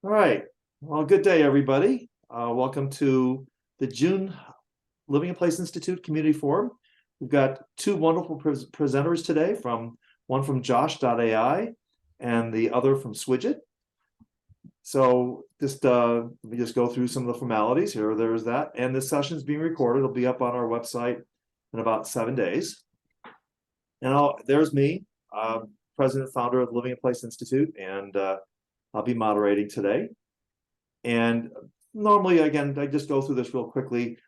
All right. Well, good day, everybody. Welcome to the June Living in Place Institute Community Forum. We've got two wonderful presenters today, one from Josh.AI and the other from Swidget. So let me just go through some of the formalities here. There's that. And this session is being recorded. It'll be up on our website in about 7 days. And there's me, president and founder of the Living in Place Institute, and I'll be moderating today. And normally, again, I just go through this real quickly.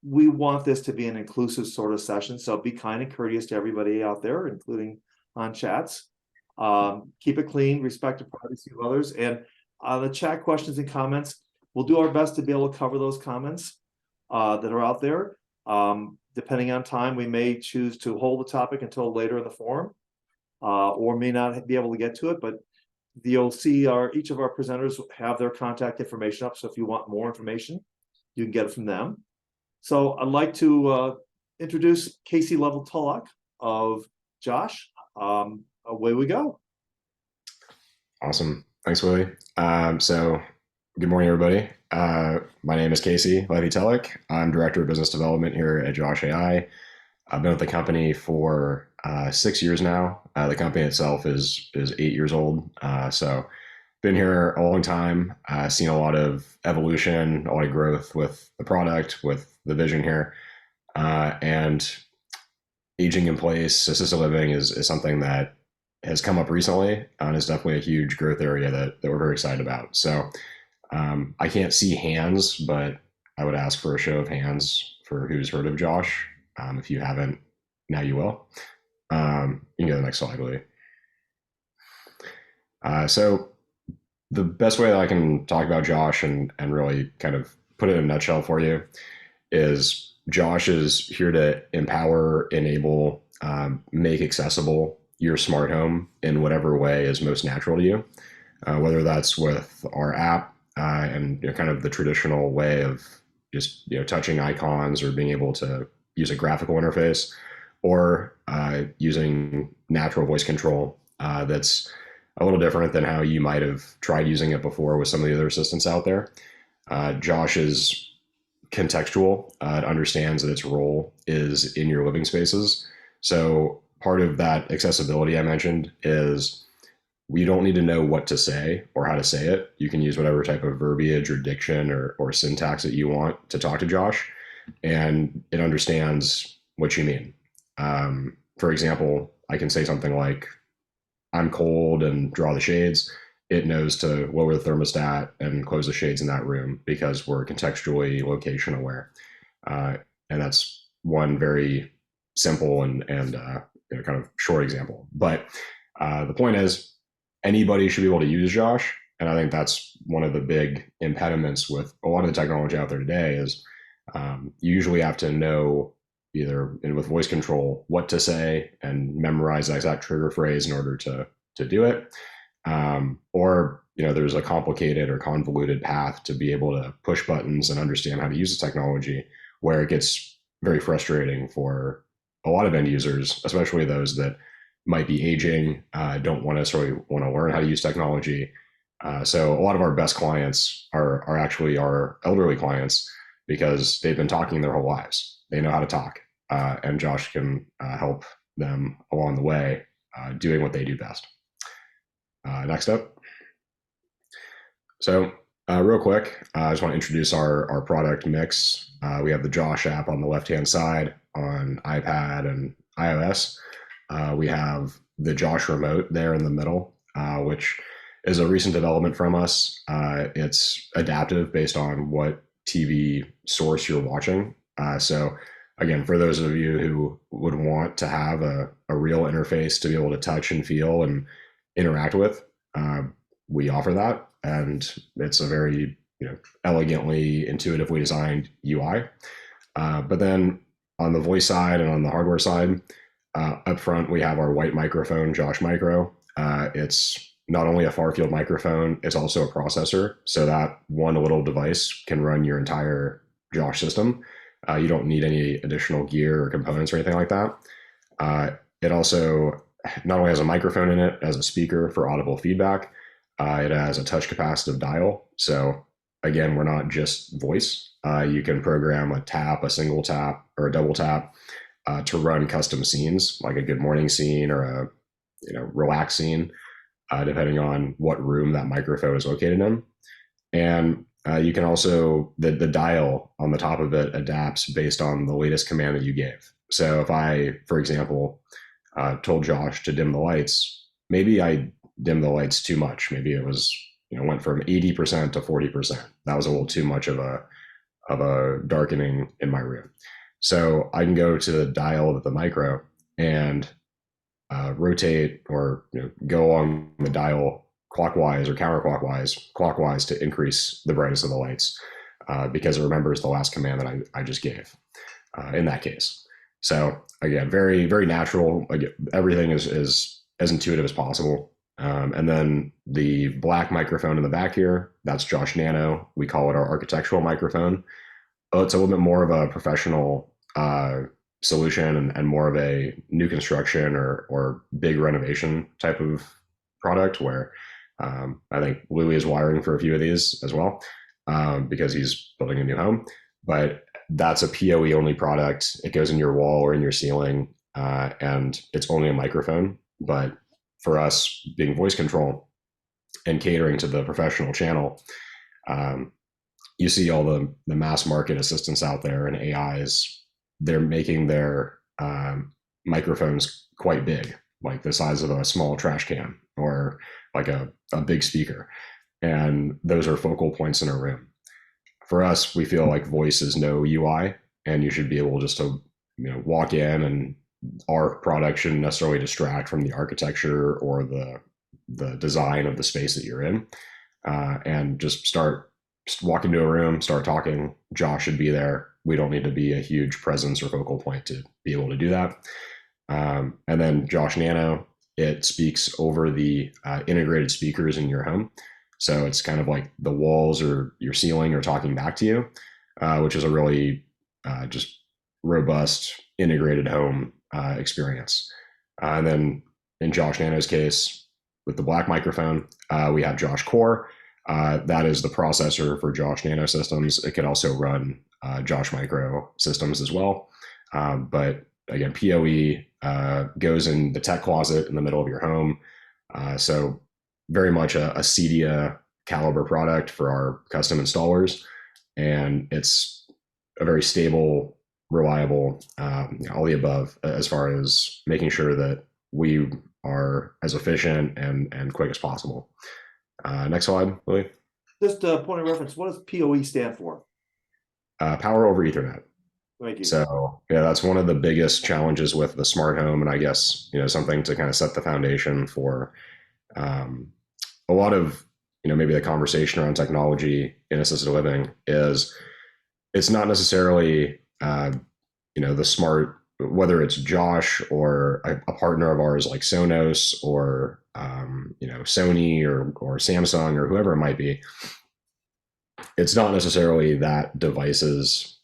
We want this to be an inclusive sort of session, so be kind and courteous to everybody out there, including on chats. Keep it clean, respect the privacy of others, and the chat questions and comments, we'll do our best to be able to cover those comments that are out there. Depending on time, we may choose to hold the topic until later in the forum, or may not be able to get to it, but you'll see each of our presenters have their contact information up, so if you want more information, you can get it from them. So I'd like to introduce Casey Levy-Tulloch of Josh. Away we go. Awesome. Thanks, Willie. So good morning, everybody. My name is Casey Levy-Tulloch. I'm Director of Business Development here at Josh.AI. I've been with the company for 6 years now. The company itself is 8 years old. So been here a long time, seen a lot of evolution, a lot of growth with the product, with the vision here. And aging in place, assisted living is something that has come up recently and is definitely a huge growth area that we're very excited about. So I can't see hands, but I would ask for a show of hands for who's heard of Josh. If you haven't, now you will. You can go to the next slide, Willie. So the best way that I can talk about Josh and really kind of put it in a nutshell for you is Josh is here to empower, enable, make accessible your smart home in whatever way is most natural to you, whether that's with our app and kind of the traditional way of just touching icons or being able to use a graphical interface, or using natural voice control that's a little different than how you might have tried using it before with some of the other assistants out there. Josh is contextual. It understands that its role is in your living spaces. So part of that accessibility I mentioned is you don't need to know what to say or how to say it. You can use whatever type of verbiage or diction or syntax that you want to talk to Josh, and it understands what you mean. For example, I can say something like, I'm cold, and draw the shades. It knows to lower the thermostat and close the shades in that room because we're contextually location aware. And that's one very simple and kind of short example. But the point is, anybody should be able to use Josh. And I think that's one of the big impediments with a lot of the technology out there today is you usually have to know either with voice control what to say and memorize the exact trigger phrase in order to do it, or there's a complicated or convoluted path to be able to push buttons and understand how to use the technology, where it gets very frustrating for a lot of end users, especially those that might be aging, don't necessarily want to learn how to use technology. So a lot of our best clients are actually our elderly clients because they've been talking their whole lives. They know how to talk, and Josh can help them along the way doing what they do best. Next up. So real quick, I just want to introduce our product mix. We have the Josh app on the left-hand side on iPad and iOS. We have the Josh remote there in the middle, which is a recent development from us. It's adaptive based on what TV source you're watching. So again, for those of you who would want to have a real interface to be able to touch and feel and interact with, we offer that. And it's a very elegantly, intuitively designed UI. But then on the voice side and on the hardware side, up front, we have our white microphone, Josh Micro. It's not only a far field microphone, it's also a processor. So that one little device can run your entire Josh system. You don't need any additional gear or components or anything like that. It also not only has a microphone in it as a speaker for audible feedback, It has a touch capacitive dial. So again, we're not just voice. You can program a tap, a single tap, or a double tap to run custom scenes, like a good morning scene or a relax scene, depending on what room that microphone is located in. And you can also, the dial on the top of it adapts based on the latest command that you gave. So if I, for example, told Josh to dim the lights, maybe I dimmed the lights too much. Maybe it was, went from 80% to 40%. That was a little too much of a darkening in my room. So I can go to the dial of the micro and rotate or go along the dial clockwise or clockwise to increase the brightness of the lights because it remembers the last command that I just gave in that case. So again, very, very natural. Again, everything is as intuitive as possible. And then the black microphone in the back here, that's Josh Nano. We call it our architectural microphone. It's a little bit more of a professional solution and more of a new construction or big renovation type of product where I think Louis is wiring for a few of these as well because he's building a new home. But that's a PoE only product. It goes in your wall or in your ceiling, and it's only a microphone. But for us, being voice control and catering to the professional channel, you see all the mass market assistants out there and AIs. They're making their microphones quite big, like the size of a small trash can or like a big speaker. And those are focal points in a room. For us, we feel like voice is no UI, and you should be able just to walk in, and our product shouldn't necessarily distract from the architecture or the design of the space that you're in, and just walk into a room, start talking. Josh should be there. We don't need to be a huge presence or focal point to be able to do that. And then Josh Nano, it speaks over the integrated speakers in your home. So it's kind of like the walls or your ceiling are talking back to you, which is a really just robust integrated home experience. And then in Josh Nano's case, with the black microphone, we have Josh Core. That is the processor for Josh Nano systems. It could also run Josh Micro systems as well. But again, PoE goes in the tech closet in the middle of your home. So very much a CEDIA caliber product for our custom installers. And it's a very stable, reliable, all the above as far as making sure that we are as efficient and quick as possible. Next slide, Louis. Just a point of reference, what does PoE stand for? Power over Ethernet. Thank you. So yeah, that's one of the biggest challenges with the smart home, and I guess something to kind of set the foundation for a lot of maybe the conversation around technology in assisted living is it's not necessarily the smart, whether it's Josh or a partner of ours like Sonos or Sony or Samsung or whoever it might be. It's not necessarily that device's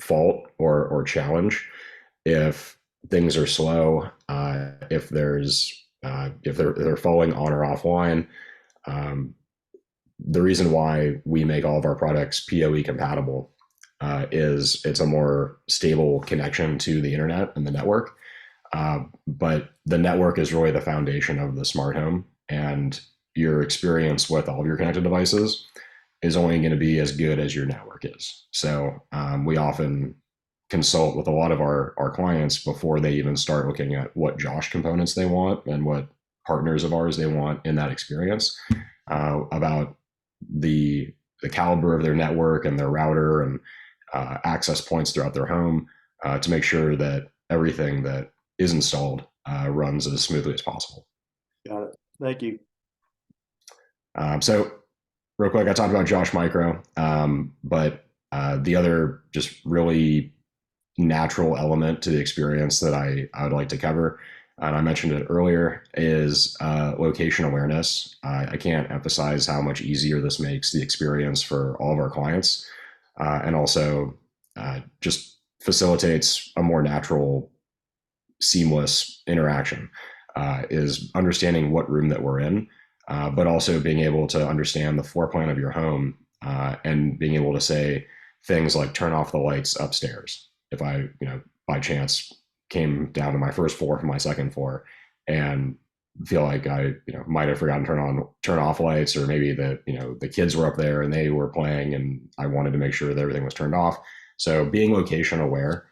fault or challenge if things are slow, if they're falling on or offline. The reason why we make all of our products PoE compatible is it's a more stable connection to the internet and the network. But the network is really the foundation of the smart home, and your experience with all of your connected devices is only going to be as good as your network is. So we often consult with a lot of our clients before they even start looking at what Josh components they want and what partners of ours they want in that experience, about the caliber of their network and their router and access points throughout their home, to make sure that everything that is installed runs as smoothly as possible. Got it. Thank you. So real quick, I talked about Josh Micro, but the other just really natural element to the experience that I would like to cover, and I mentioned it earlier, is location awareness. I can't emphasize how much easier this makes the experience for all of our clients, and also just facilitates a more natural, seamless interaction, is understanding what room that we're in. but also being able to understand the floor plan of your home, and being able to say things like turn off the lights upstairs if I, by chance came down to my first floor from my second floor and feel like I, might have forgotten to turn off lights, or maybe the kids were up there and they were playing and I wanted to make sure that everything was turned off. So being location aware,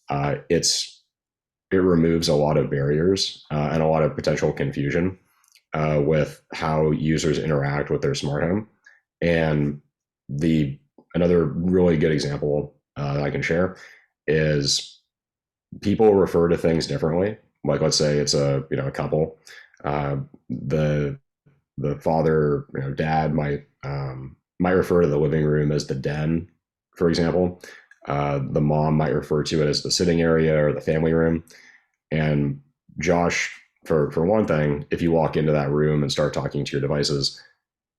it removes a lot of barriers, and a lot of potential confusion, with how users interact with their smart home. And the another really good example that I can share is people refer to things differently. Like, let's say it's a couple. The father, dad might refer to the living room as the den, for example. The mom might refer to it as the sitting area or the family room. And Josh, for one thing, if you walk into that room and start talking to your devices,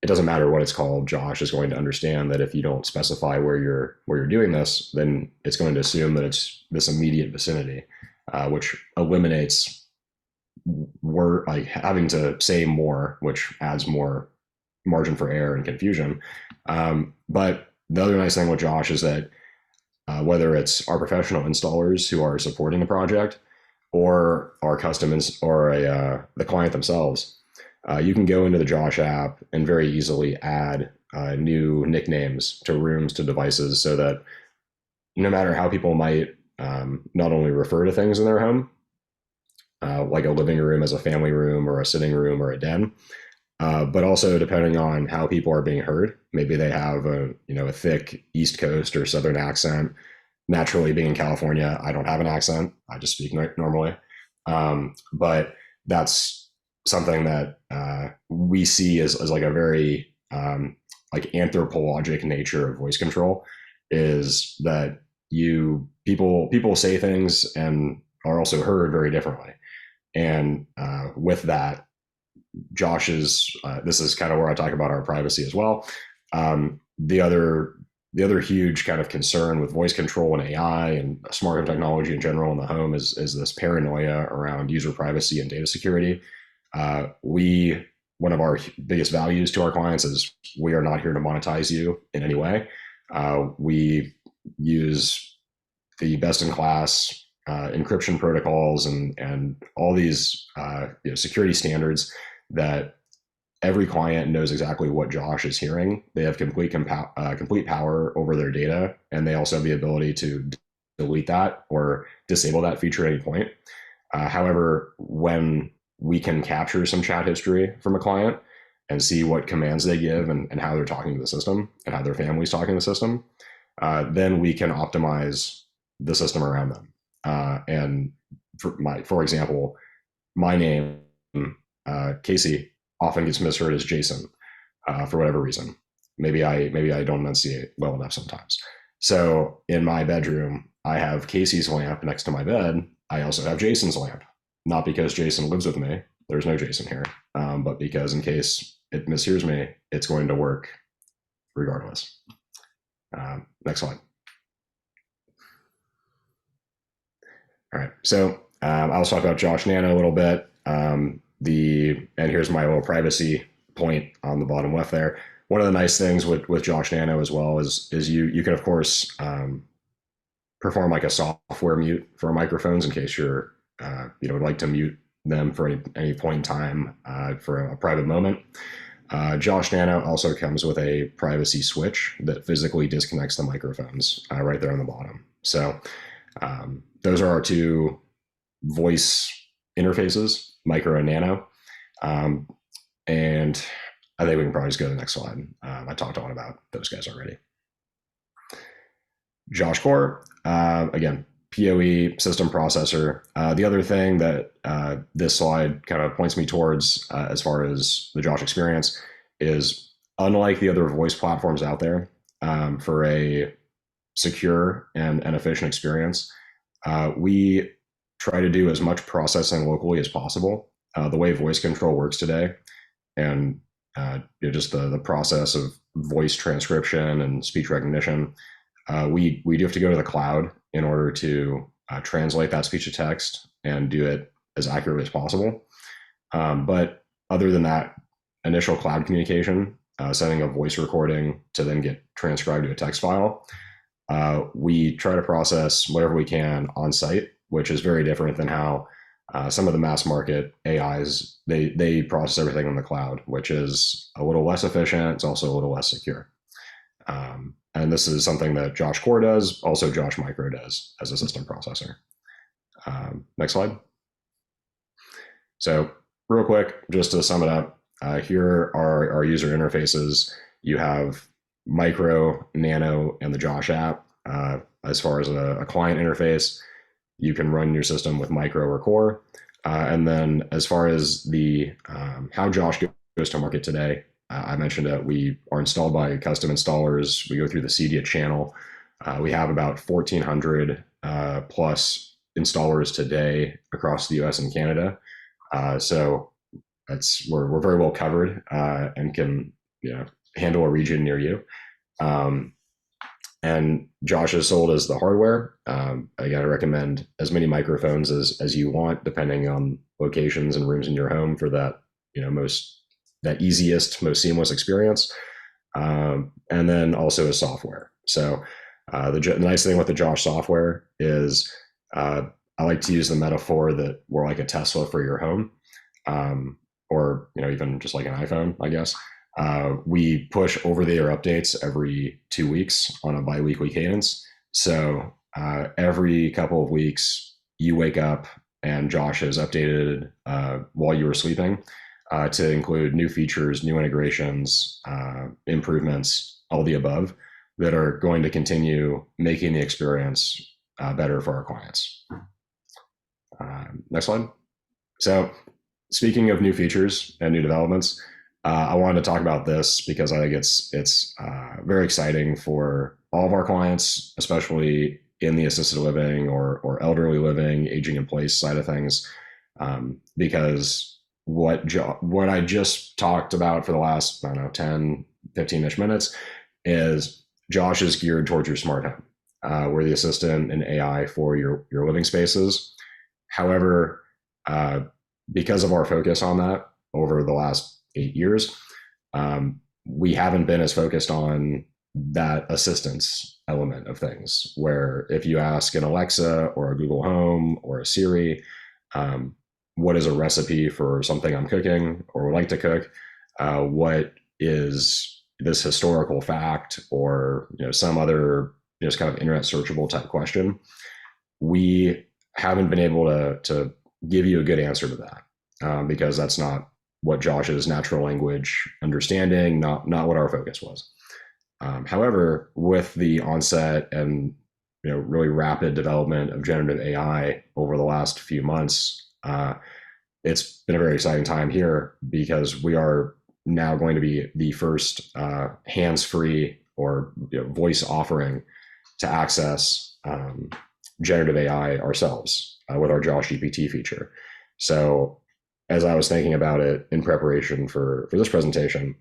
it doesn't matter what it's called. Josh is going to understand that if you don't specify where you're doing this, then it's going to assume that it's this immediate vicinity, which eliminates like having to say more, which adds more margin for error and confusion. But the other nice thing with Josh is that, whether it's our professional installers who are supporting the project or our customers or the client themselves, you can go into the Josh app and very easily add new nicknames to rooms, to devices, so that no matter how people might not only refer to things in their home, like a living room as a family room or a sitting room or a den, but also depending on how people are being heard. Maybe they have a thick East Coast or Southern accent. Naturally, being in California, I don't have an accent. I just speak normally. But that's something that we see as like a very like anthropologic nature of voice control, is that people say things and are also heard very differently. And with that, Josh's this is kind of where I talk about our privacy as well. The other huge kind of concern with voice control and AI and smart home technology in general in the home is this paranoia around user privacy and data security. One of our biggest values to our clients is we are not here to monetize you in any way. We use the best in class encryption protocols and all these security standards that every client knows exactly what Josh is hearing. They have complete power over their data, and they also have the ability to delete that or disable that feature at any point. However, when we can capture some chat history from a client and see what commands they give and how they're talking to the system and how their family's talking to the system, then we can optimize the system around them. And for example, my name, Casey, often gets misheard as Jason, for whatever reason. Maybe I don't enunciate well enough sometimes. So in my bedroom, I have Casey's lamp next to my bed. I also have Jason's lamp, not because Jason lives with me. There's no Jason here, but because in case it mishears me, it's going to work regardless. Next slide. All right, so I'll talk about Josh Nano a little bit. And here's my little privacy point on the bottom left there. One of the nice things with Josh Nano as well is you can of course perform like a software mute for microphones in case you're would like to mute them for any point in time for a private moment. Josh Nano also comes with a privacy switch that physically disconnects the microphones right there on the bottom. So those are our two voice interfaces, micro and nano. And I think we can probably just go to the next slide. I talked a lot about those guys already. Josh Core, again, PoE system processor. The other thing that this slide kind of points me towards as far as the Josh experience is, unlike the other voice platforms out there, for a secure and efficient experience, we try to do as much processing locally as possible. The way voice control works today, and just the process of voice transcription and speech recognition, we do have to go to the cloud in order to translate that speech to text and do it as accurately as possible. But other than that, initial cloud communication, sending a voice recording to then get transcribed to a text file. We try to process whatever we can on site, which is very different than how some of the mass market AIs, they process everything on the cloud, which is a little less efficient. It's also a little less secure. And this is something that Josh Core does, also Josh Micro does as a system processor. Next slide. So real quick, just to sum it up, here are our user interfaces. You have Micro, Nano, and the Josh app. As far as a client interface, you can run your system with Micro or Core. And then as far as the how Josh goes to market today, I mentioned that we are installed by custom installers. We go through the CEDIA channel. We have about 1,400 plus installers today across the US and Canada. So we're very well covered and can handle a region near you. And Josh is sold as the hardware. Again, I recommend as many microphones as you want, depending on locations and rooms in your home for that that easiest, most seamless experience. And then also a software. So the nice thing with the Josh software is I like to use the metaphor that we're like a Tesla for your home, or even just like an iPhone, I guess. We push over-the-air updates every 2 weeks on a bi-weekly cadence. So every couple of weeks, you wake up and Josh has updated while you were sleeping to include new features, new integrations, improvements, all the above that are going to continue making the experience better for our clients. Next slide. So speaking of new features and new developments, I wanted to talk about this because I think it's very exciting for all of our clients, especially in the assisted living or elderly living, aging in place side of things, because what I just talked about for the last, 10, 15-ish minutes is Josh is geared towards your smart home. We're the assistant and AI for your living spaces. However, because of our focus on that over the last 8 years, we haven't been as focused on that assistance element of things, where if you ask an Alexa or a Google Home or a Siri, what is a recipe for something I'm cooking or would like to cook? What is this historical fact or some other just kind of internet searchable type question? We haven't been able to give you a good answer to that because that's not what Josh's natural language understanding, not what our focus was. However, with the onset and really rapid development of generative AI over the last few months, it's been a very exciting time here because we are now going to be the first hands-free or voice offering to access generative AI ourselves with our Josh GPT feature. So as I was thinking about it in preparation for this presentation,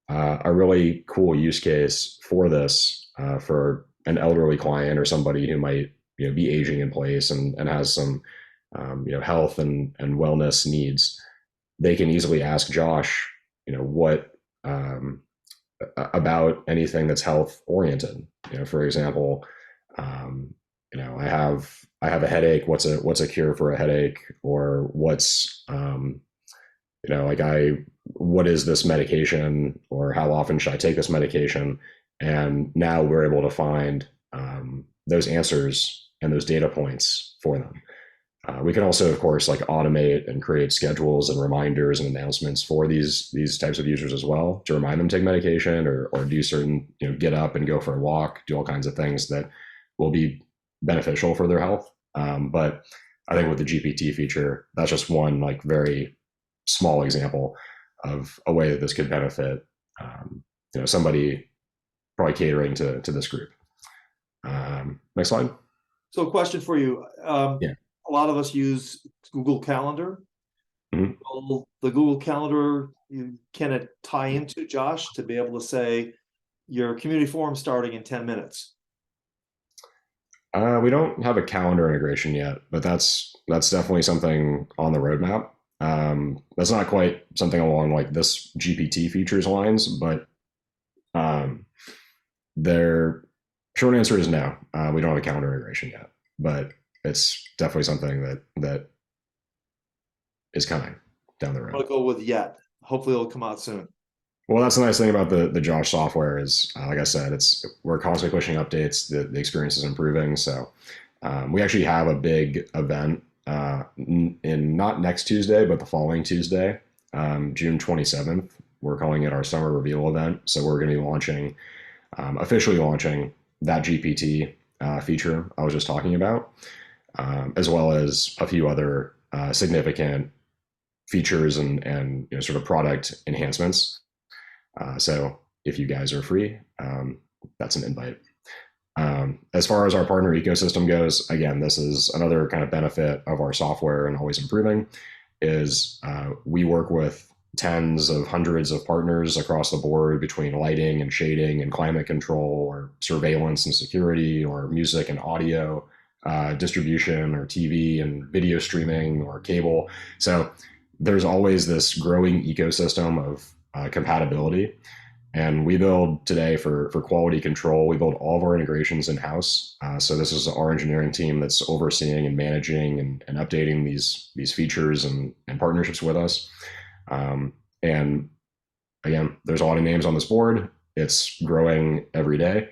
a really cool use case for this for an elderly client or somebody who might be aging in place and has some health and wellness needs, they can easily ask Josh what about anything that's health oriented. For example, I have a headache. What's a cure for a headache? Or what's what is this medication? Or how often should I take this medication? And now we're able to find those answers and those data points for them. We can also, of course, automate and create schedules and reminders and announcements for these types of users as well to remind them to take medication or do certain, get up and go for a walk, do all kinds of things that will be beneficial for their health. But I think with the GPT feature, that's just one very small example of a way that this could benefit somebody probably catering to this group. Next slide. So a question for you. Yeah. A lot of us use Google Calendar. Mm-hmm. Will the Google Calendar, can it tie into Josh to be able to say your community forum starting in 10 minutes? We don't have a calendar integration yet, but that's definitely something on the roadmap. That's not quite something along like this GPT features lines, but um, their short answer is no. We don't have a calendar integration yet, but it's definitely something that is coming down the road. I'll go with yet. Hopefully it'll come out soon. Well, that's the nice thing about the Josh software is, like I said, we're constantly pushing updates. The experience is improving. So we actually have a big event in not next Tuesday, but the following Tuesday, June 27th. We're calling it our summer reveal event. So we're going to be launching, officially launching that GPT feature I was just talking about, as well as a few other significant features and sort of product enhancements. So if you guys are free, that's an invite. As far as our partner ecosystem goes, again, this is another kind of benefit of our software and always improving is we work with tens of hundreds of partners across the board between lighting and shading and climate control or surveillance and security or music and audio distribution or TV and video streaming or cable. So there's always this growing ecosystem of compatibility. And we build today for quality control, we build all of our integrations in-house. So this is our engineering team that's overseeing and managing and updating these features and partnerships with us. And again, there's a lot of names on this board. It's growing every day.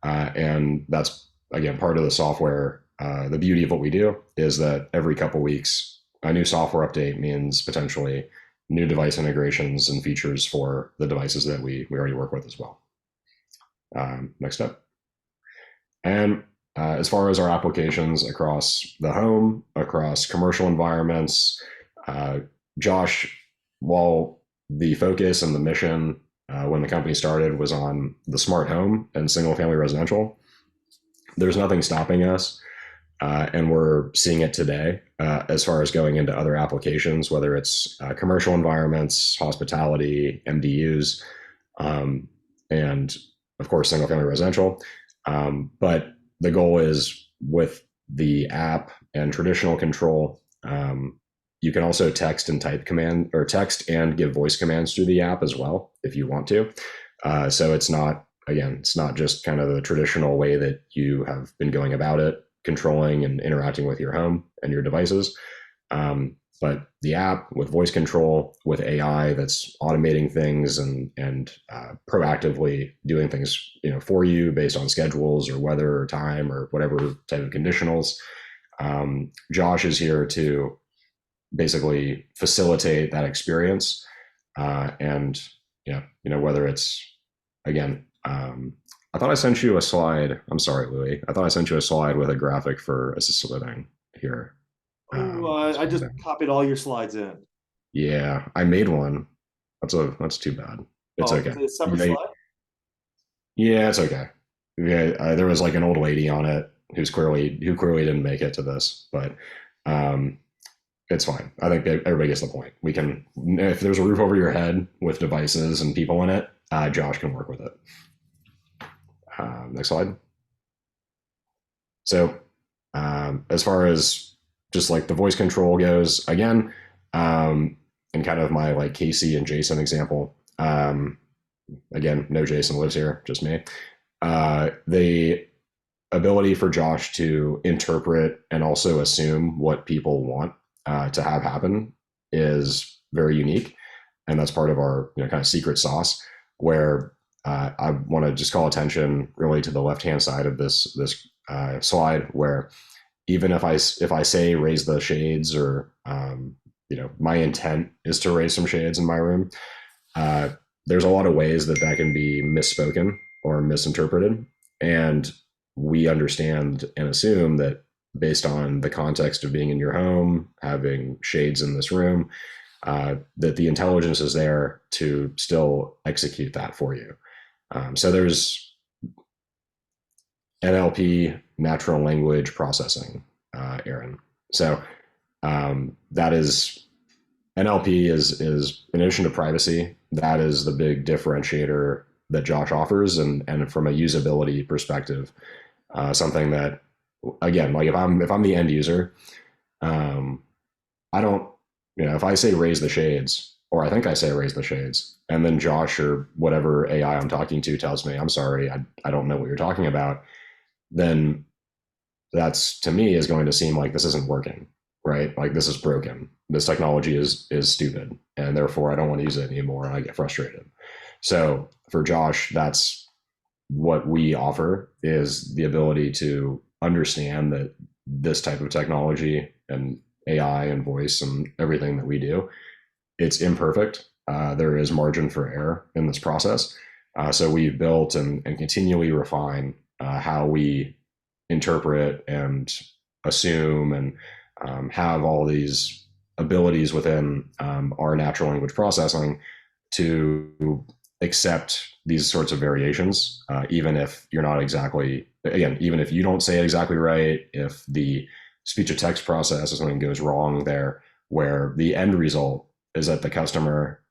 And that's, again, part of the software. The beauty of what we do is that every couple of weeks, a new software update means potentially new device integrations and features for the devices that we already work with as well. Next up. And as far as our applications across the home, across commercial environments, Josh, while the focus and the mission when the company started was on the smart home and single family residential, there's nothing stopping us. And we're seeing it today as far as going into other applications, whether it's commercial environments, hospitality, MDUs, and of course, single family residential. But the goal is with the app and traditional control, you can also text and type command or text and give voice commands through the app as well, if you want to. So it's not just kind of the traditional way that you have been going about it, controlling and interacting with your home and your devices. But the app with voice control, with AI that's automating things and proactively doing things for you based on schedules or weather or time or whatever type of conditionals. Josh is here to basically facilitate that experience. And whether it's, again, I thought I sent you a slide. I'm sorry, Louis. I thought I sent you a slide with a graphic for assisted living here. I just copied all your slides in. Yeah, I made one. That's too bad. It's okay. Is it a separate slide? Yeah, it's okay. Yeah, there was like an old lady on it who clearly didn't make it to this, but it's fine. I think everybody gets the point. We can, if there's a roof over your head with devices and people in it, Josh can work with it. Next slide. So as far as just like the voice control goes, again, in kind of my like Casey and Jason example, again, no Jason lives here, just me. The ability for Josh to interpret and also assume what people want to have happen is very unique. And that's part of our kind of secret sauce, where I want to just call attention really to the left-hand side of this slide, where even if I say raise the shades or my intent is to raise some shades in my room, there's a lot of ways that can be misspoken or misinterpreted, and we understand and assume that based on the context of being in your home, having shades in this room, that the intelligence is there to still execute that for you. So there's NLP, natural language processing, Aaron. So that is NLP is in addition to privacy, that is the big differentiator that Josh offers, and from a usability perspective, something that, again, like if I'm the end user, I don't if I say raise the shades, or I think I say raise the shades, and then Josh or whatever AI I'm talking to tells me, I'm sorry, I don't know what you're talking about, then that's, to me, is going to seem like this isn't working, right? Like this is broken. This technology is stupid, and therefore I don't want to use it anymore, and I get frustrated. So for Josh, that's what we offer, is the ability to understand that this type of technology and AI and voice and everything that we do, it's imperfect. There is margin for error in this process. So we've built and continually refine how we interpret and assume and have all these abilities within our natural language processing to accept these sorts of variations, even if you're not exactly, again, even if you don't say it exactly right, if the speech to text process is something goes wrong there, where the end result is that the customer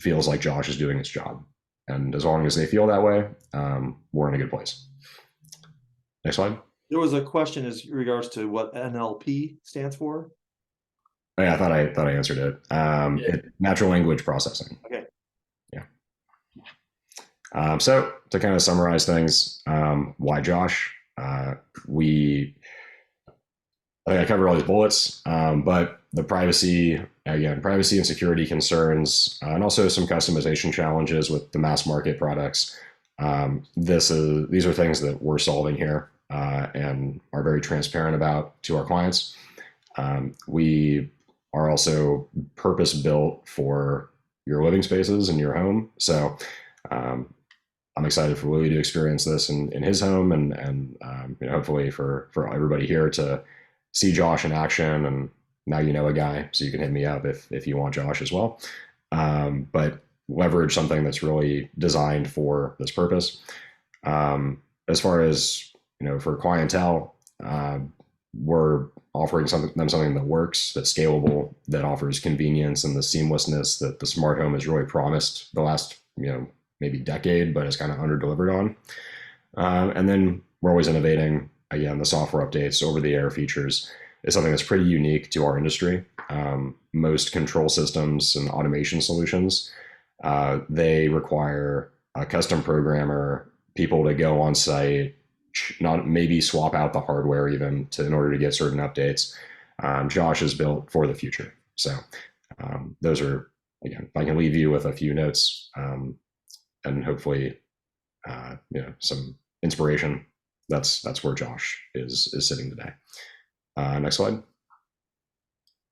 feels like Josh is doing his job. And as long as they feel that way, we're in a good place. Next slide. There was a question as regards to what NLP stands for. Oh, yeah, I thought I answered it. Natural language processing. Okay. Yeah. So to kind of summarize things, why Josh? I think I covered all these bullets, but the privacy and security concerns, and also some customization challenges with the mass market products. These are things that we're solving here and are very transparent about to our clients. We are also purpose built for your living spaces and your home. So I'm excited for Louis to experience this in his home, and hopefully for everybody here to see Josh in action. And now you know a guy, so you can hit me up if you want Josh as well. But leverage something that's really designed for this purpose. As far as for clientele, we're offering something that works, that's scalable, that offers convenience and the seamlessness that the smart home has really promised the last maybe decade, but it's kind of under-delivered on. And then we're always innovating. Again, the software updates, over-the-air features is something that's pretty unique to our industry. Most control systems and automation solutions, they require a custom programmer, people to go on site, not maybe swap out the hardware even in order to get certain updates. Josh is built for the future. So those are, again, if I can leave you with a few notes and hopefully some inspiration, that's where Josh is sitting today. Next slide.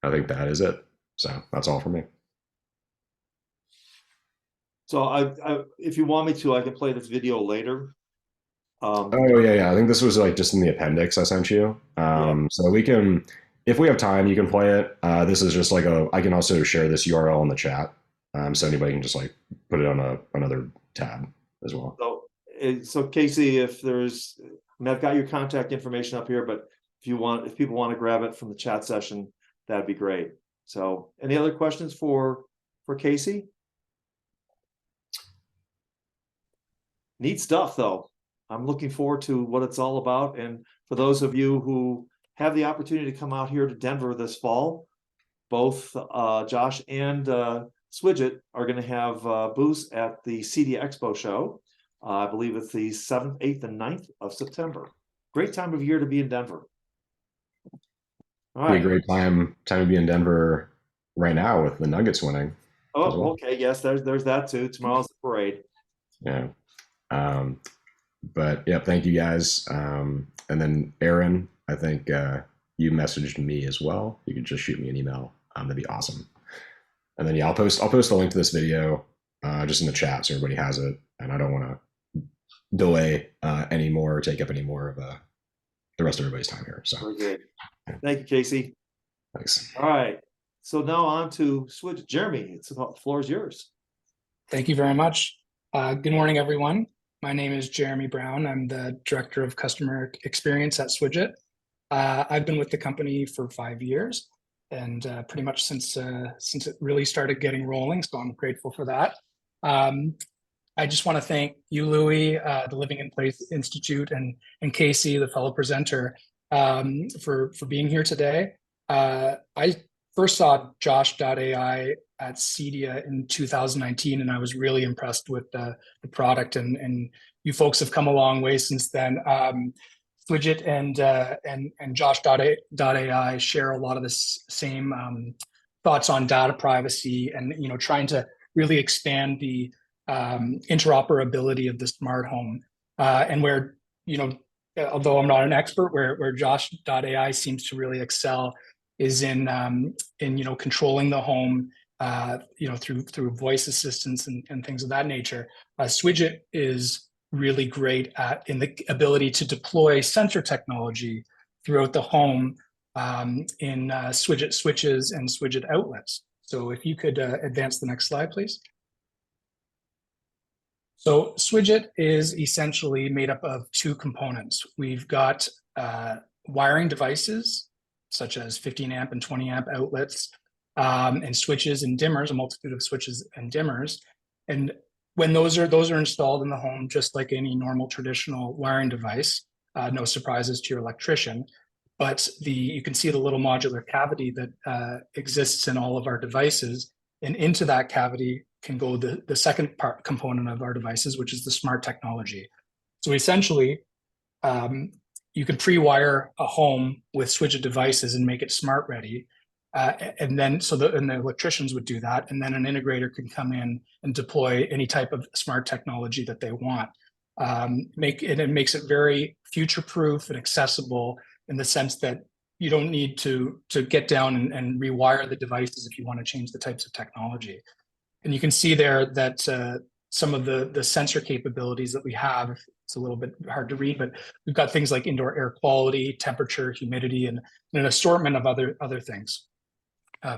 I think that is it. So that's all for me. So if you want me to, I can play this video later. Oh yeah. I think this was like just in the appendix I sent you. So we can, if we have time, you can play it. This is just like I can also share this URL in the chat. So anybody can just like put it on another tab as well. So Casey, I've got your contact information up here, but if people want to grab it from the chat session, that'd be great. So any other questions for Casey? Neat stuff though. I'm looking forward to what it's all about. And for those of you who have the opportunity to come out here to Denver this fall, both Josh and Swidget are going to have booths at the CD Expo show. I believe it's the 7th, 8th, and 9th of September. Great time of year to be in Denver. All right. Great time to be in Denver right now with the Nuggets winning. Oh, well. Okay. Yes, there's that too. Tomorrow's the parade. Yeah. But yeah, thank you guys. And then Aaron, I think you messaged me as well. You could just shoot me an email. That'd be awesome. And then I'll post the link to this video just in the chat so everybody has it. And I don't want to delay anymore or take up any more of the rest of everybody's time here. So very good. Thank you, Casey. Thanks. All right. So now on to Swidget. Jeremy, the floor is yours. Thank you very much. Good morning, everyone. My name is Jeremy Brown. I'm the Director of Customer Experience at Swidget. I've been with the company for 5 years, and pretty much since it really started getting rolling, so I'm grateful for that. I just want to thank you, Louis, the Living in Place Institute, and Casey, the fellow presenter, for being here today. I first saw Josh.AI at CEDIA in 2019, and I was really impressed with the product. And you folks have come a long way since then. Swidget and Josh.AI share a lot of the same thoughts on data privacy, and trying to really expand the interoperability of the smart home. And where although I'm not an expert, where Josh.AI seems to really excel is in controlling the home, through voice assistants and things of that nature. Swidget is really great in the ability to deploy sensor technology throughout the home, in Swidget switches and Swidget outlets. So if you could advance the next slide, please. So Swidget is essentially made up of two components. We've got wiring devices, such as 15 amp and 20 amp outlets, and switches and dimmers, a multitude of switches and dimmers. And when those are installed in the home, just like any normal traditional wiring device, no surprises to your electrician. But you can see the little modular cavity that exists in all of our devices, and into that cavity can go the second component of our devices, which is the smart technology. So essentially, you can pre-wire a home with Swidget devices and make it smart ready. And then the electricians would do that, and then an integrator can come in and deploy any type of smart technology that they want. It makes it very future-proof and accessible in the sense that you don't need to get down and rewire the devices if you want to change the types of technology. And you can see there that some of the sensor capabilities that we have, it's a little bit hard to read, but we've got things like indoor air quality, temperature, humidity, and an assortment of other things.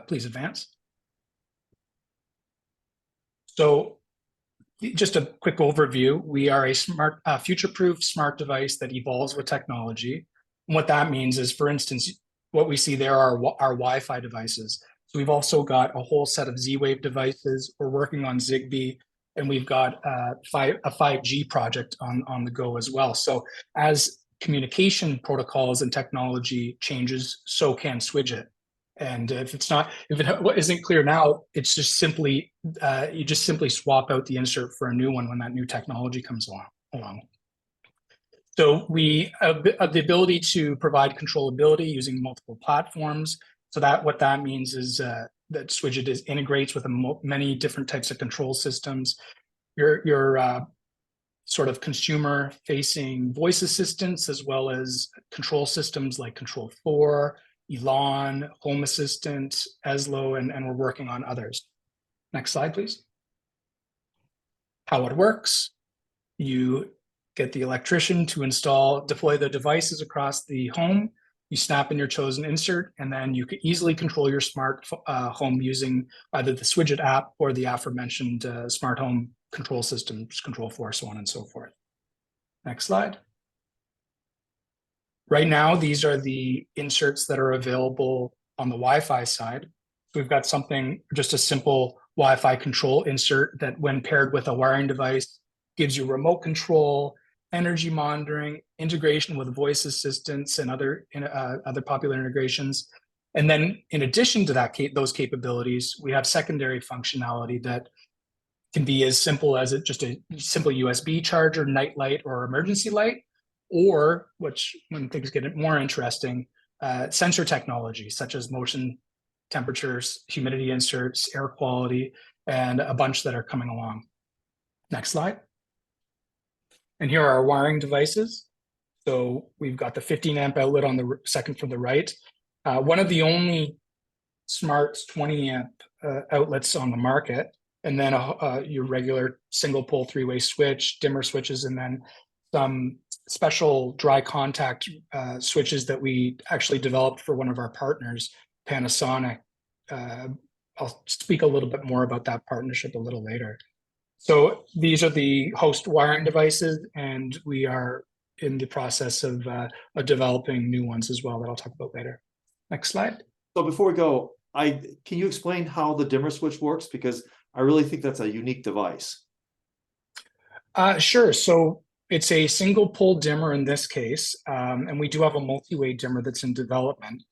Please advance. So just a quick overview. We are a future-proof smart device that evolves with technology. And what that means is, for instance, what we see there are our Wi-Fi devices. So we've also got a whole set of Z-Wave devices. We're working on Zigbee, and we've got a 5G project on the go as well. So as communication protocols and technology changes, so can Swidget. And if it isn't clear now, it's just simply you just simply swap out the insert for a new one when that new technology comes along. So we have the ability to provide controllability using multiple platforms. So what that means is that Swidget integrates with many different types of control systems. Your sort of consumer-facing voice assistants, as well as control systems like Control4, Elan, Home Assistant, Eslo, and we're working on others. Next slide, please. How it works: you get the electrician to deploy the devices across the home. You snap in your chosen insert, and then you can easily control your smart home using either the Swidget app or the aforementioned smart home control systems, Control4, so on and so forth. Next slide. Right now, these are the inserts that are available on the Wi-Fi side. So we've got just a simple Wi-Fi control insert that, when paired with a wiring device, gives you remote control, energy monitoring, integration with voice assistants, and other popular integrations. And then, in addition to those capabilities, we have secondary functionality that can be as simple as just a simple USB charger, night light, or emergency light, or, when things get more interesting, sensor technology such as motion, temperatures, humidity inserts, air quality, and a bunch that are coming along. Next slide. And here are our wiring devices. So we've got the 15 amp outlet on the second from the right. One of the only smart 20 amp outlets on the market, and then your regular single pole 3-way switch, dimmer switches, and then some special dry contact switches that we actually developed for one of our partners, Panasonic. I'll speak a little bit more about that partnership a little later. So these are the host wiring devices, and we are in the process of developing new ones as well that I'll talk about later. Next slide. So before we go, can you explain how the dimmer switch works? Because I really think that's a unique device. Sure. So it's a single pole dimmer in this case, and we do have a multi-way dimmer that's in development.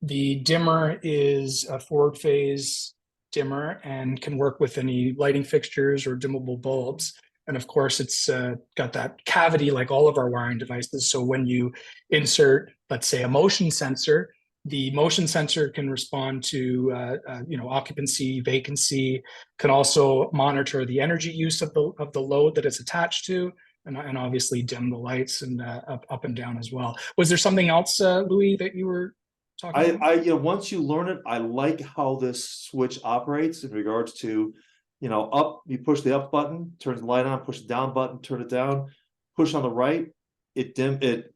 The dimmer is a forward phase dimmer and can work with any lighting fixtures or dimmable bulbs. And of course, it's got that cavity like all of our wiring devices. So when you insert, let's say, a motion sensor, the motion sensor can respond to occupancy, vacancy, can also monitor the energy use of the load that it's attached to, and obviously dim the lights and up and down as well. Was there something else, Louis, that you were talking about? Once you learn it, I like how this switch operates in regards to, up, you push the up button, turns the light on, push the down button, turn it down, push on the right, it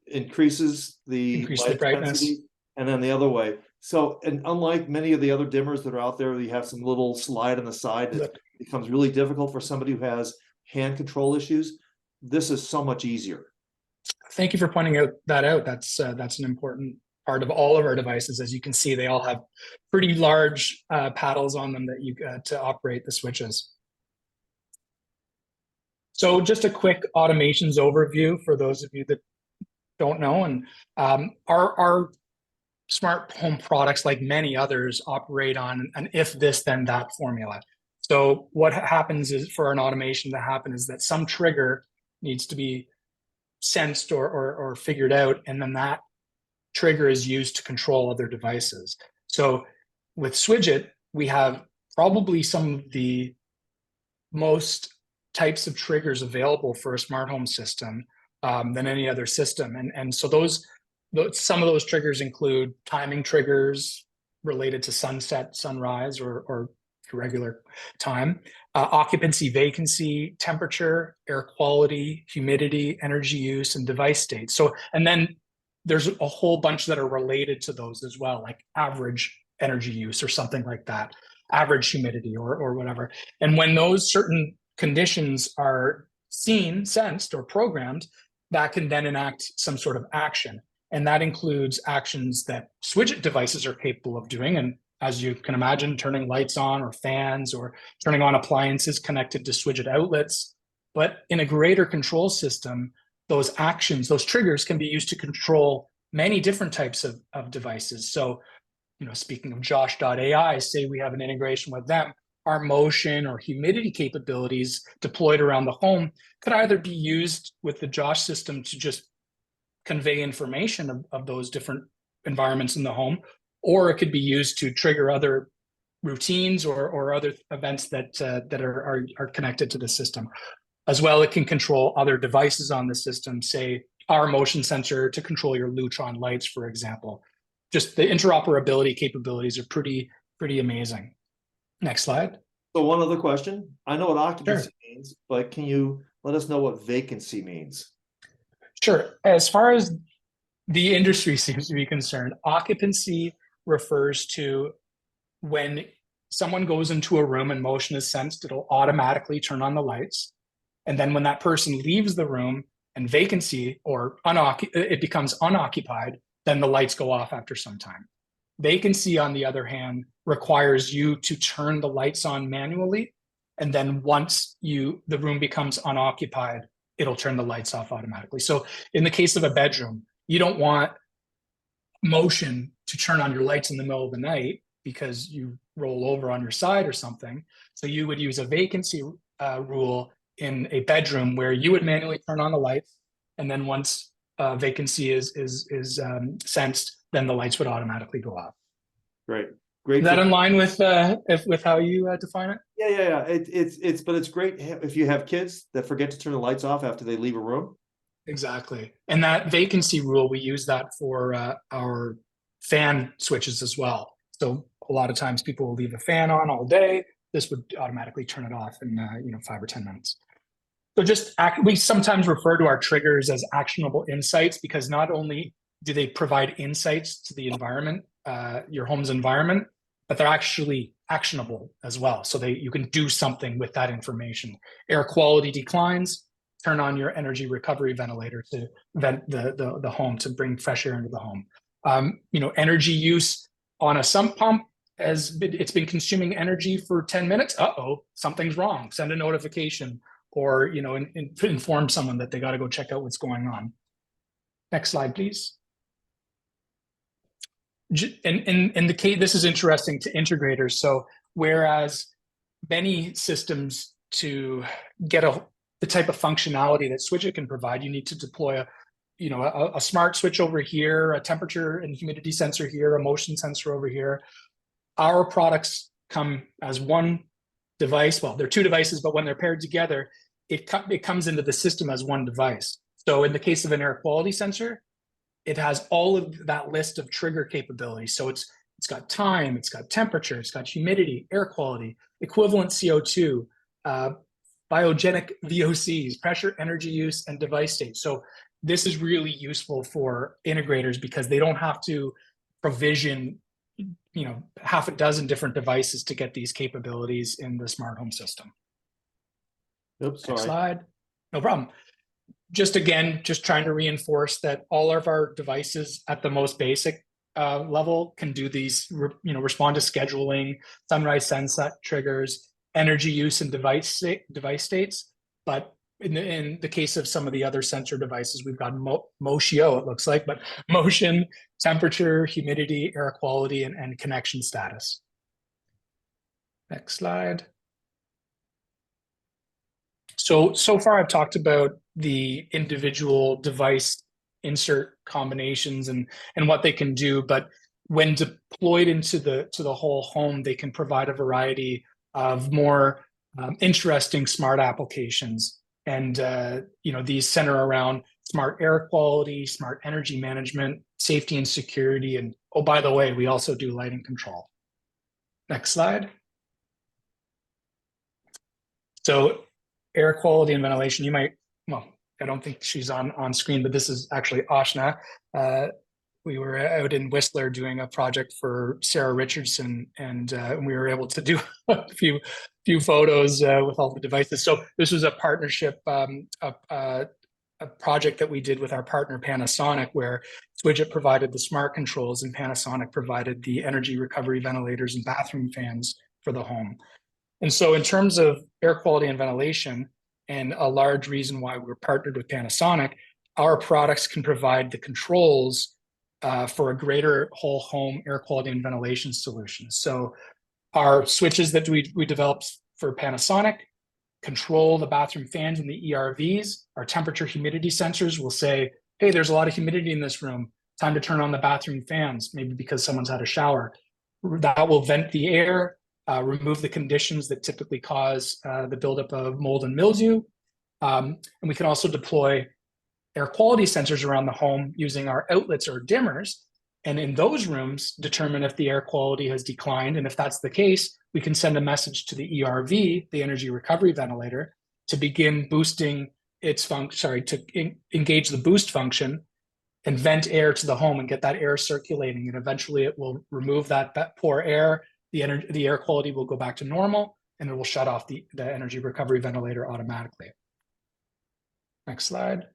increases the Increase the light brightness. intensity, and then the other way. So, and unlike many of the other dimmers that are out there, you have some little slide on the side that becomes really difficult for somebody who has hand control issues. This is so much easier. Thank you for pointing that out. That's an important part of all of our devices. As you can see, they all have pretty large paddles on them that you to operate the switches. So just a quick automations overview for those of you that don't know. And our smart home products, like many others, operate on an if this then that formula. So what happens is, for an automation to happen, is that some trigger needs to be sensed or figured out, and then that trigger is used to control other devices. So with Swidget, we have probably some of the most types of triggers available for a smart home system than any other system. And so some of those triggers include timing triggers related to sunset, sunrise, or regular time, occupancy, vacancy, temperature, air quality, humidity, energy use, and device state. So, and then there's a whole bunch that are related to those as well, like average energy use or something like that, average humidity or whatever. And when those certain conditions are seen, sensed, or programmed, that can then enact some sort of action. And that includes actions that Swidget devices are capable of doing. And as you can imagine, turning lights on or fans, or turning on appliances connected to Swidget outlets. But in a greater control system, those actions, those triggers can be used to control many different types of devices. So, speaking of Josh.AI, say we have an integration with them, our motion or humidity capabilities deployed around the home could either be used with the Josh system to just convey information of those different environments in the home, or it could be used to trigger other routines or other events that are connected to the system. As well, it can control other devices on the system, say our motion sensor to control your Lutron lights, for example. Just the interoperability capabilities are pretty amazing. Next slide. So one other question. I know what occupancy means, but can you let us know what vacancy means? Sure. As far as the industry seems to be concerned, occupancy refers to when someone goes into a room and motion is sensed, it'll automatically turn on the lights. And then when that person leaves the room and vacancy or it becomes unoccupied, then the lights go off after some time. Vacancy, on the other hand, requires you to turn the lights on manually. And then once the room becomes unoccupied, it'll turn the lights off automatically. So in the case of a bedroom, you don't want motion to turn on your lights in the middle of the night because you roll over on your side or something. So you would use a vacancy rule in a bedroom where you would manually turn on the lights, and then once vacancy is sensed, then the lights would automatically go off. Great. Is that in line with how you define it? Yeah. It's great if you have kids that forget to turn the lights off after they leave a room. Exactly. And that vacancy rule, we use that for our fan switches as well. So a lot of times people will leave a fan on all day. This would automatically turn it off in 5 or 10 minutes. So we sometimes refer to our triggers as actionable insights, because not only do they provide insights to the environment, your home's environment, but they're actually actionable as well. So you can do something with that information. Air quality declines, turn on your energy recovery ventilator to vent the home, to bring fresh air into the home. Energy use on a sump pump, it's been consuming energy for 10 minutes. Something's wrong. Send a notification, or inform someone that they got to go check out what's going on. Next slide, please. In the case, this is interesting to integrators. So whereas many systems to get the type of functionality that Swidget can provide, you need to deploy a smart switch over here, a temperature and humidity sensor here, a motion sensor over here. Our products come as one device. Well, they're two devices, but when they're paired together, it comes into the system as one device. So in the case of an air quality sensor, it has all of that list of trigger capabilities. So it's got time, it's got temperature, it's got humidity, air quality, equivalent CO2, biogenic VOCs, pressure, energy use, and device state. So this is really useful for integrators because they don't have to provision half a dozen different devices to get these capabilities in the smart home system. Oops, sorry. Next slide. No problem. Just trying to reinforce that all of our devices at the most basic level can do these, respond to scheduling, sunrise sunset triggers, energy use, and device states. But in the case of some of the other sensor devices, we've got Motion, it looks like, but motion, temperature, humidity, air quality, and connection status. Next slide. So far I've talked about the individual device insert combinations and what they can do, but when deployed into the whole home, they can provide a variety of more interesting smart applications. And these center around smart air quality, smart energy management, safety and security, and oh, by the way, we also do lighting control. Next slide. So air quality and ventilation, I don't think she's on screen, but this is actually Ashna. We were out in Whistler doing a project for Sarah Richardson, and we were able to do a few photos with all the devices. So this was a partnership, a project that we did with our partner Panasonic, where Swidget provided the smart controls and Panasonic provided the energy recovery ventilators and bathroom fans for the home. And so in terms of air quality and ventilation, and a large reason why we're partnered with Panasonic, our products can provide the controls for a greater whole home air quality and ventilation solution. So our switches that we developed for Panasonic control the bathroom fans and the ERVs. Our temperature humidity sensors will say, hey, there's a lot of humidity in this room. Time to turn on the bathroom fans, maybe because someone's had a shower. That will vent the air, remove the conditions that typically cause the buildup of mold and mildew. And we can also deploy air quality sensors around the home using our outlets or dimmers. And in those rooms, determine if the air quality has declined. And if that's the case, we can send a message to the ERV, the energy recovery ventilator, to begin boosting its function, to engage the boost function and vent air to the home and get that air circulating. And eventually it will remove that poor air. The air quality will go back to normal, and it will shut off the energy recovery ventilator automatically. Next slide.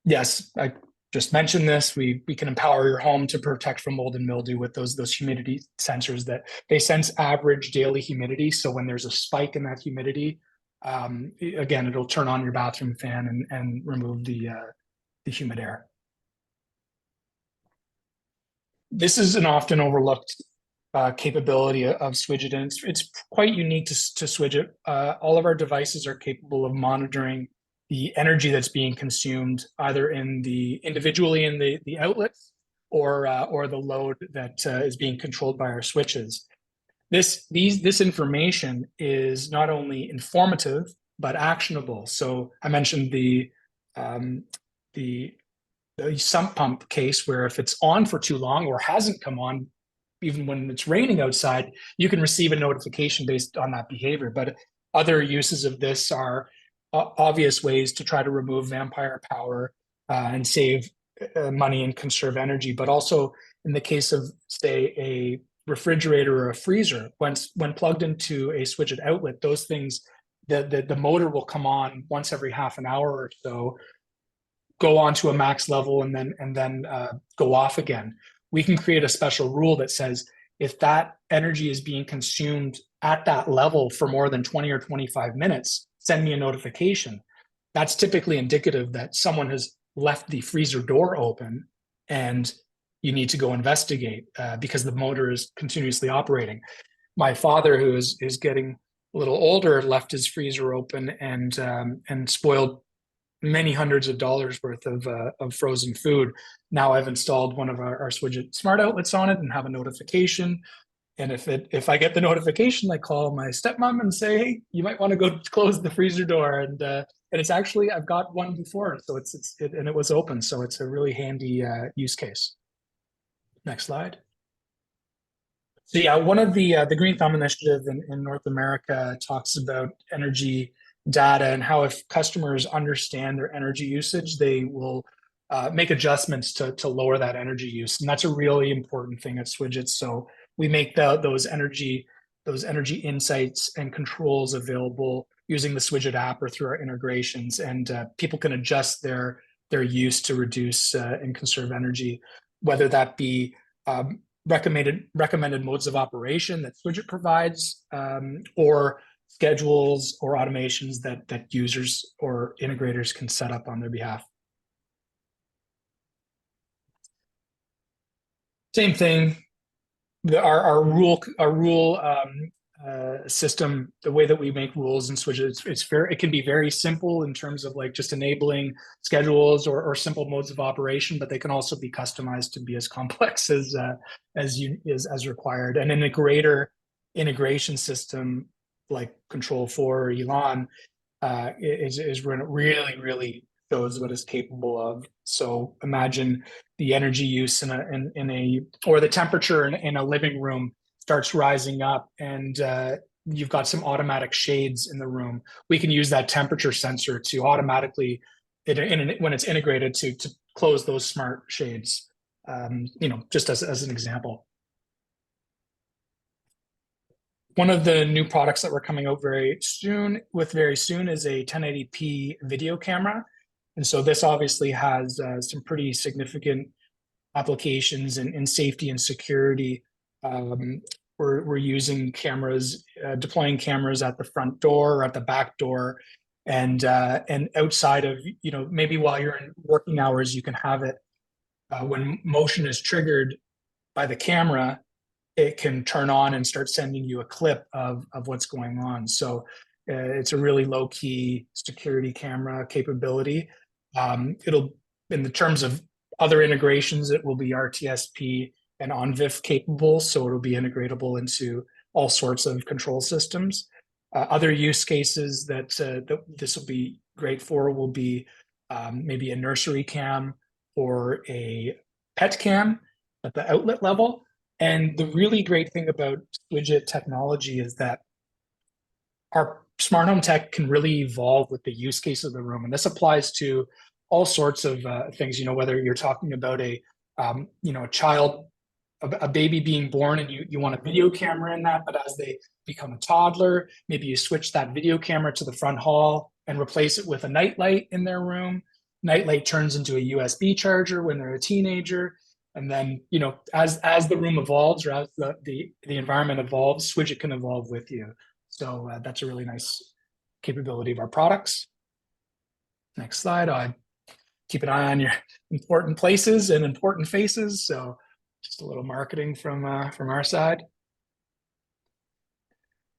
Yes, I just mentioned this. We can empower your home to protect from mold and mildew with those humidity sensors that they sense average daily humidity. So when there's a spike in that humidity, again, it'll turn on your bathroom fan and remove the humid air. This is an often overlooked capability of Swidget, and it's quite unique to Swidget. All of our devices are capable of monitoring the energy that's being consumed either individually in the outlets or the load that is being controlled by our switches. This information is not only informative but actionable. So I mentioned the sump pump case, where if it's on for too long or hasn't come on, even when it's raining outside, you can receive a notification based on that behavior. But other uses of this are obvious ways to try to remove vampire power and save money and conserve energy. But also in the case of, say, a refrigerator or a freezer, when plugged into a Swidget outlet, those things, the motor will come on once every half an hour or so, go on to a max level, and then go off again. We can create a special rule that says if that energy is being consumed at that level for more than 20 or 25 minutes, send me a notification. That's typically indicative that someone has left the freezer door open and you need to go investigate because the motor is continuously operating. My father, who is getting a little older, left his freezer open and spoiled many hundreds of dollars worth of frozen food. Now I've installed one of our Swidget smart outlets on it and have a notification. And if I get the notification, I call my stepmom and say, "Hey, you might want to go close the freezer door." And it's actually, I've got one before, so it was open, so it's a really handy use case. Next slide. So yeah, one of the Green Thumb initiative in North America talks about energy data and how if customers understand their energy usage, they will make adjustments to lower that energy use, and that's a really important thing at Swidget. So we make those energy insights and controls available using the Swidget app or through our integrations, and people can adjust their use to reduce and conserve energy, whether that be recommended modes of operation that Swidget provides, or schedules or automations that users or integrators can set up on their behalf. Same thing. Our rule system, the way that we make rules in Swidget, it can be very simple in terms of like just enabling schedules or simple modes of operation, but they can also be customized to be as complex as required. And in a greater integration system like Control4 or Elan is really shows what it's capable of. So imagine the energy use or the temperature in a living room starts rising up, and you've got some automatic shades in the room. We can use that temperature sensor to automatically, when it's integrated, to close those smart shades. Just as an example. One of the new products that we're coming out very soon is a 1080p video camera. And so this obviously has some pretty significant applications in safety and security. We're using cameras, deploying cameras at the front door or at the back door, and outside of, maybe while you're in working hours, you can have it when motion is triggered by the camera, it can turn on and start sending you a clip of what's going on. So it's a really low key security camera capability. In the terms of other integrations, it will be RTSP and ONVIF capable, so it'll be integratable into all sorts of control systems. Other use cases that this will be great for will be maybe a nursery cam or a pet cam at the outlet level. And the really great thing about Swidget technology is that our smart home tech can really evolve with the use case of the room. And this applies to all sorts of things, whether you're talking about a child, a baby being born, and you want a video camera in that, but as they become a toddler, maybe you switch that video camera to the front hall and replace it with a nightlight in their room. Nightlight turns into a USB charger when they're a teenager. And then, as the room evolves or as the environment evolves, Swidget can evolve with you. So that's a really nice capability of our products. Next slide. Keep an eye on your important places and important faces. So just a little marketing from our side.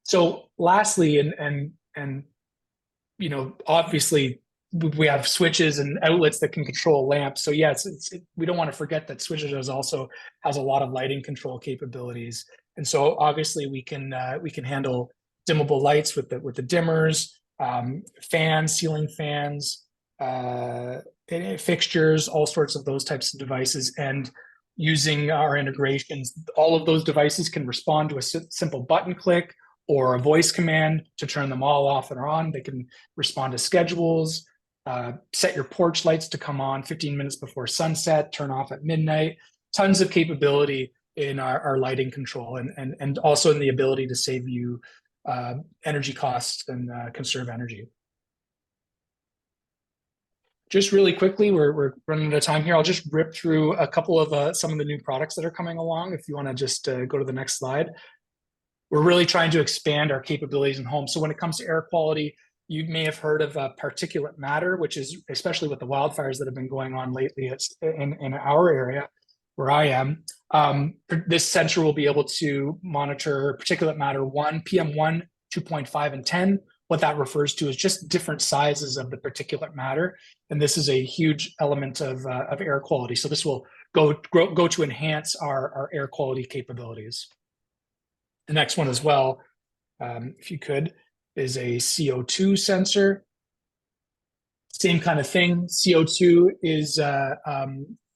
So lastly, and obviously, we have switches and outlets that can control lamps. So yes, we don't want to forget that Swidget has a lot of lighting control capabilities. And so obviously we can handle dimmable lights with the dimmers, fans, ceiling fans, fixtures, all sorts of those types of devices. And using our integrations, all of those devices can respond to a simple button click or a voice command to turn them all off and on. They can respond to schedules, set your porch lights to come on 15 minutes before sunset, turn off at midnight. Tons of capability in our lighting control, and also in the ability to save you energy costs and conserve energy. Just really quickly, we're running out of time here. I'll just rip through a couple of some of the new products that are coming along. If you want to just go to the next slide. We're really trying to expand our capabilities in home. So when it comes to air quality, you may have heard of particulate matter, which is, especially with the wildfires that have been going on lately, it's in our area. where I am. This sensor will be able to monitor particulate matter 1, PM1, 2.5, and 10. What that refers to is just different sizes of the particulate matter. And this is a huge element of air quality. So this will go to enhance our air quality capabilities. The next one as well, if you could, is a CO2 sensor. Same kind of thing. CO2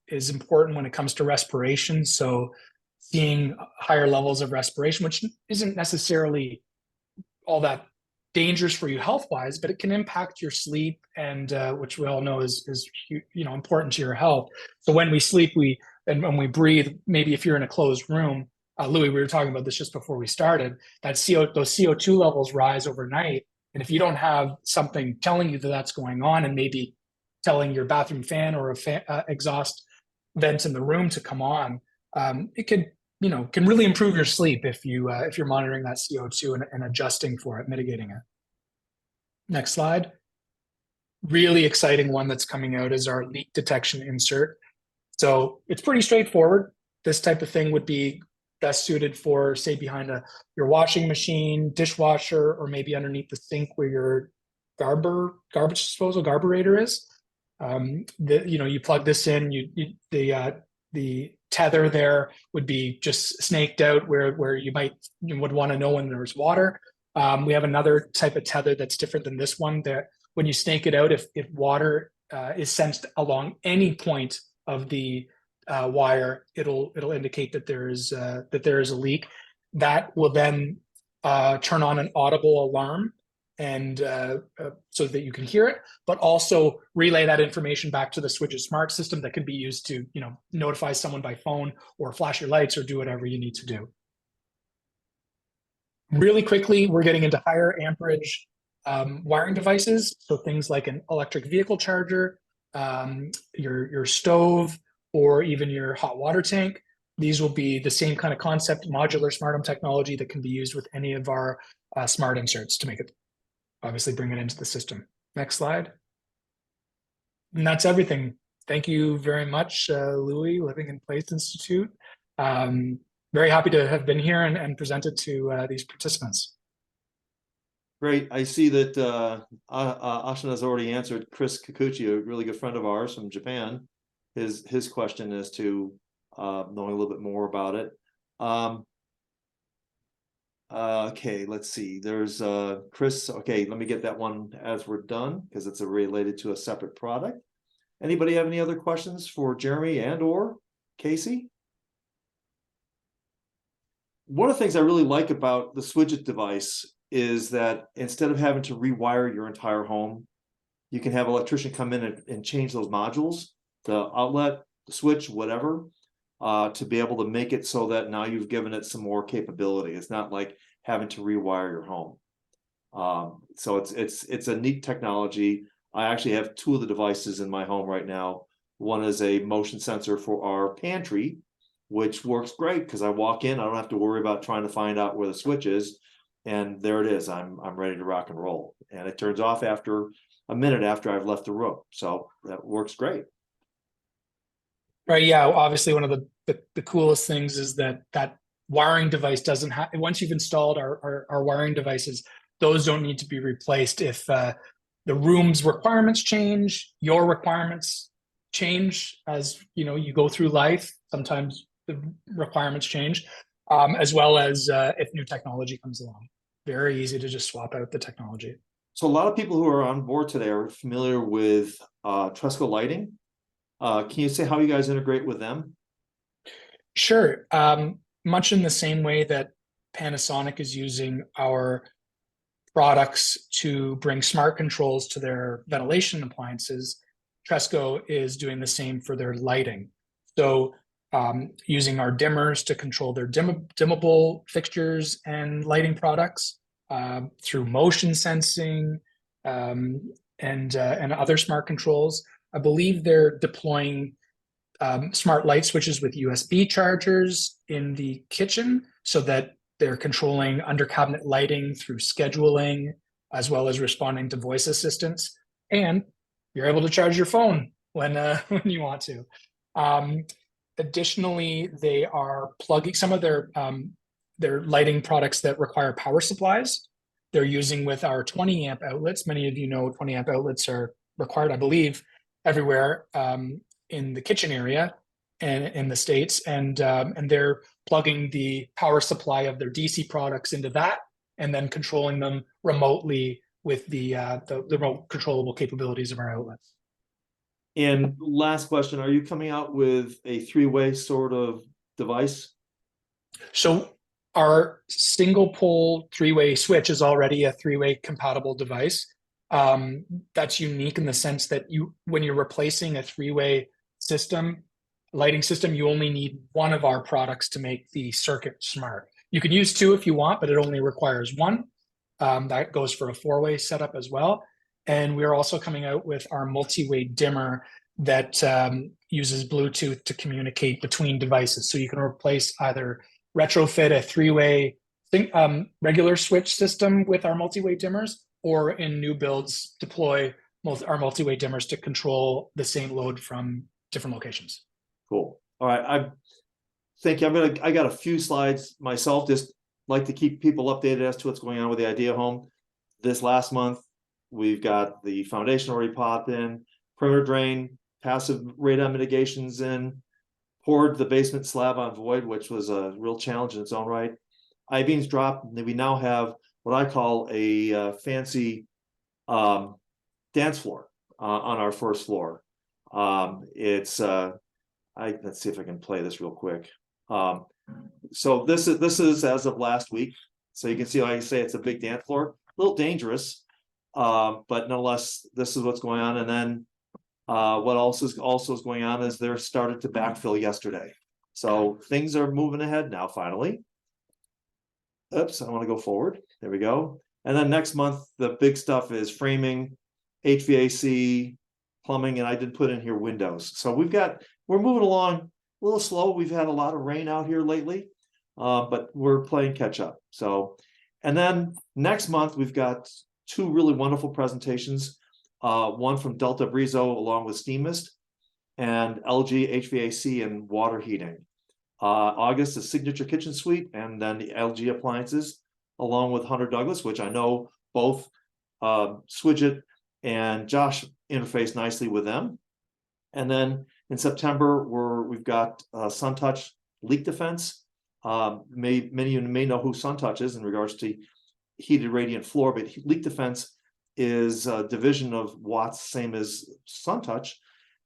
is important when it comes to respiration. So seeing higher levels of respiration, which isn't necessarily all that dangerous for you health-wise, but it can impact your sleep, and which we all know is important to your health. So when we sleep, when we breathe, maybe if you're in a closed room, Louis, we were talking about this just before we started, those CO2 levels rise overnight. And if you don't have something telling you that that's going on, and maybe telling your bathroom fan or exhaust vent in the room to come on, it can really improve your sleep if you're monitoring that CO2 and adjusting for it, mitigating it. Next slide. Really exciting one that's coming out is our leak detection insert. So it's pretty straightforward. This type of thing would be best suited for, say, behind your washing machine, dishwasher, or maybe underneath the sink where your garbage disposal garburator is. You plug this in. The tether there would be just snaked out where you would want to know when there's water. We have another type of tether that's different than this one, that when you snake it out, if water is sensed along any point of the wire, it'll indicate that there is a leak. That will then turn on an audible alarm, and so that you can hear it, but also relay that information back to the Swidget smart system that can be used to notify someone by phone or flash your lights or do whatever you need to do. Really quickly, we're getting into higher amperage wiring devices, so things like an electric vehicle charger, your stove, or even your hot water tank. These will be the same kind of concept, modular smart home technology that can be used with any of our smart inserts to make it, obviously bring it into the system. Next slide. And that's everything. Thank you very much, Louis, Living in Place Institute. Very happy to have been here and presented to these participants. Great. I see that Ashna has already answered Chris Kikuchi, a really good friend of ours from Japan, his question as to knowing a little bit more about it. Okay, let's see. There's Chris. Okay, let me get that one as we're done, because it's related to a separate product. Anybody have any other questions for Jeremy and or Casey? One of the things I really like about the Swidget device is that instead of having to rewire your entire home, you can have an electrician come in and change those modules, the outlet, the switch, whatever, to be able to make it so that now you've given it some more capability. It's not like having to rewire your home. So it's a neat technology. I actually have two of the devices in my home right now. One is a motion sensor for our pantry, which works great because I walk in, I don't have to worry about trying to find out where the switch is, and there it is. I'm ready to rock and roll, and it turns off after a minute after I've left the room. So that works great. Right. Yeah. Obviously, one of the coolest things is that wiring device doesn't have. Once you've installed our wiring devices, those don't need to be replaced. If the room's requirements change, your requirements change as you go through life. Sometimes the requirements change, as well as if new technology comes along. Very easy to just swap out the technology. So a lot of people who are on board today are familiar with Tresco lighting. Can you say how you guys integrate with them? Sure. Much in the same way that Panasonic is using our products to bring smart controls to their ventilation appliances, Tresco is doing the same for their lighting. So using our dimmers to control their dimmable fixtures and lighting products through motion sensing and other smart controls. I believe they're deploying smart light switches with USB chargers in the kitchen so that they're controlling under cabinet lighting through scheduling, as well as responding to voice assistants. And you're able to charge your phone when you want to. Additionally, they are plugging some of their lighting products that require power supplies. They're using with our 20 amp outlets. Many of you know 20 amp outlets are required, I believe, everywhere in the kitchen area and in the States. And they're plugging the power supply of their DC products into that, and then controlling them remotely with the remote controllable capabilities of our outlets. And last question, are you coming out with a three-way sort of device? So our single pole three-way switch is already a three-way compatible device. That's unique in the sense that when you're replacing a three-way system, lighting system, you only need one of our products to make the circuit smart. You can use two if you want, but it only requires one. That goes for a four-way setup as well. And we're also coming out with our multi-way dimmer that uses Bluetooth to communicate between devices. So you can either retrofit a three-way regular switch system with our multi-way dimmers, or in new builds, deploy our multi-way dimmers to control the same load from different locations. Cool. All right. I got a few slides myself, just like to keep people updated as to what's going on with the Idea Home. This last month, we've got the foundation already popped in, perimeter drain, passive radon mitigations in, poured the basement slab on void, which was a real challenge in its own right. I-beams dropped, and we now have what I call a fancy dance floor on our first floor. Let's see if I can play this real quick. So this is as of last week. So you can see, like I say, it's a big dance floor, a little dangerous, but nonetheless, this is what's going on. And then what also is going on is they're started to backfill yesterday. So things are moving ahead now, finally. Oops, I want to go forward. There we go. And then next month, the big stuff is framing, HVAC, plumbing, and I did put in here windows. So we're moving along a little slow. We've had a lot of rain out here lately, but we're playing catch up. So, and then next month, we've got two really wonderful presentations. One from Delta Brizo along with Steam Mist, and LG HVAC and water heating. August, the Signature Kitchen Suite, and then the LG appliances, along with Hunter Douglas, which I know both Swidget and Josh interface nicely with them. And then in September, we've got SunTouch leak defense. Many of you may know who SunTouch is in regards to heated radiant floor, but leak defense is a division of Watts, same as SunTouch,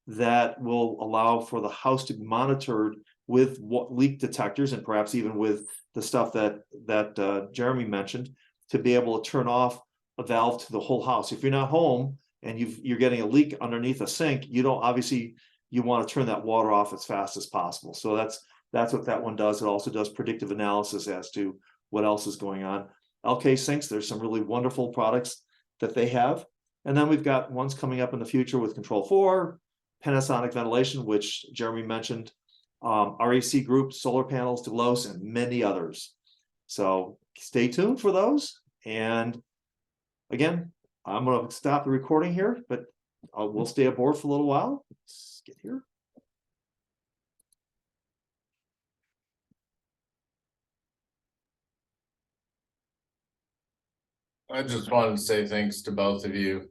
that will allow for the house to be monitored with leak detectors, and perhaps even with the stuff that Jeremy mentioned, to be able to turn off a valve to the whole house. If you're not home and you're getting a leak underneath a sink, you want to turn that water off as fast as possible. So that's what that one does. It also does predictive analysis as to what else is going on. LK Sinks, there's some really wonderful products that they have. And then we've got ones coming up in the future with Control 4, Panasonic ventilation, which Jeremy mentioned, RAC Group, solar panels, Delos, and many others. So stay tuned for those. And again, I'm going to stop the recording here, but we'll stay aboard for a little while. Let's get here. I just wanted to say thanks to both of you,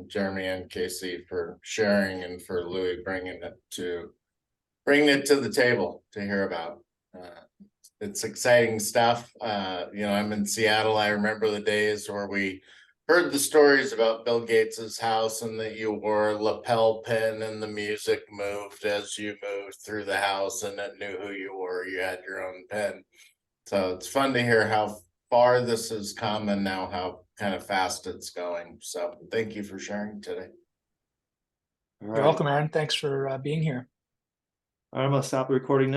Jeremy and Casey, for sharing, and for Louis bringing it to the table to hear about. It's exciting stuff. I'm in Seattle. I remember the days where we heard the stories about Bill Gates's house, and that you wore a lapel pin and the music moved as you moved through the house, and it knew who you were. You had your own pin. So it's fun to hear how far this has come, and now how kind of fast it's going. So thank you for sharing today. You're welcome, Aaron. Thanks for being here. All right, I'm going to stop the recording now.